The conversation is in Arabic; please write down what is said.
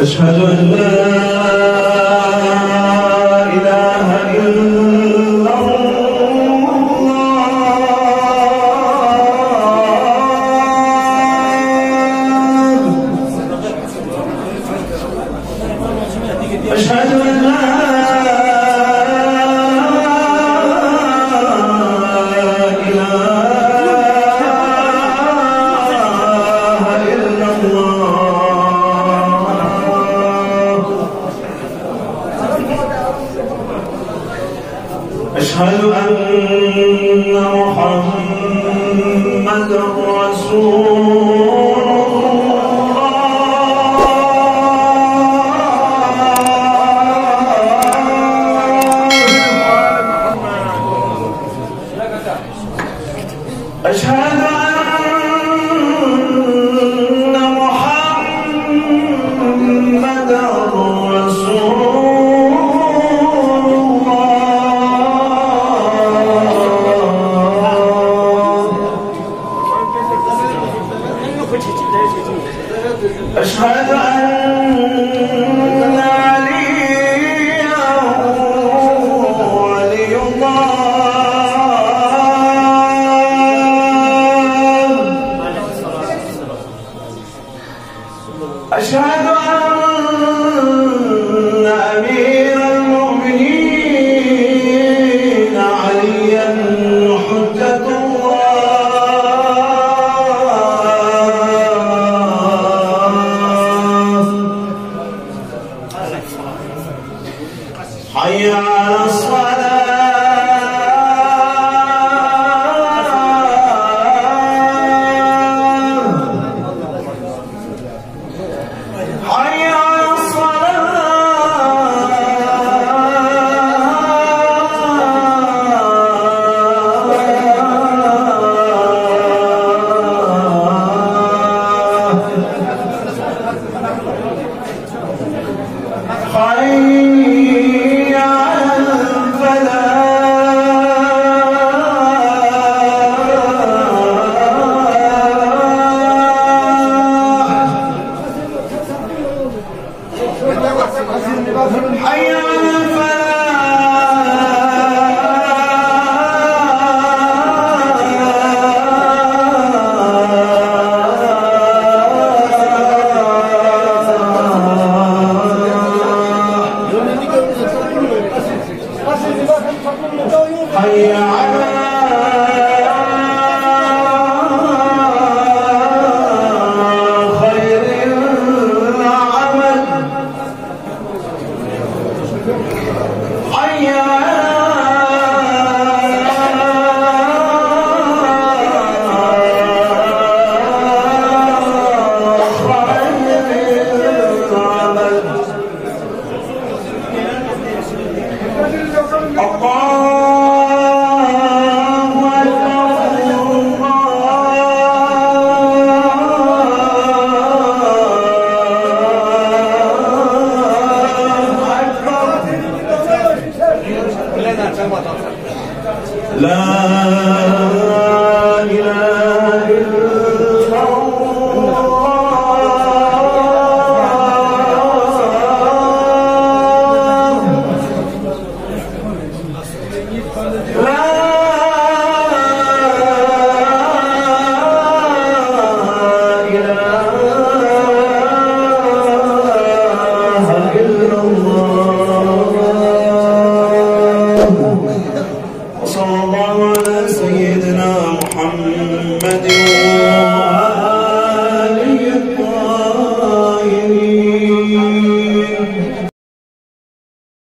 أشهد أن لا إله إلا الله. أشهد أن لا أشهد أن محمدًا رسول الله. أشهد أن محمدًا رسول أشهد أن عليا ولي الله. أشهد أن أمير المؤمنين عليا حجة حي على الصلاة حي على الصلاة حي على الفلاح حي على حي على خير العمل حي على لا إله إلا الله. وصلى الله على سيدنا محمد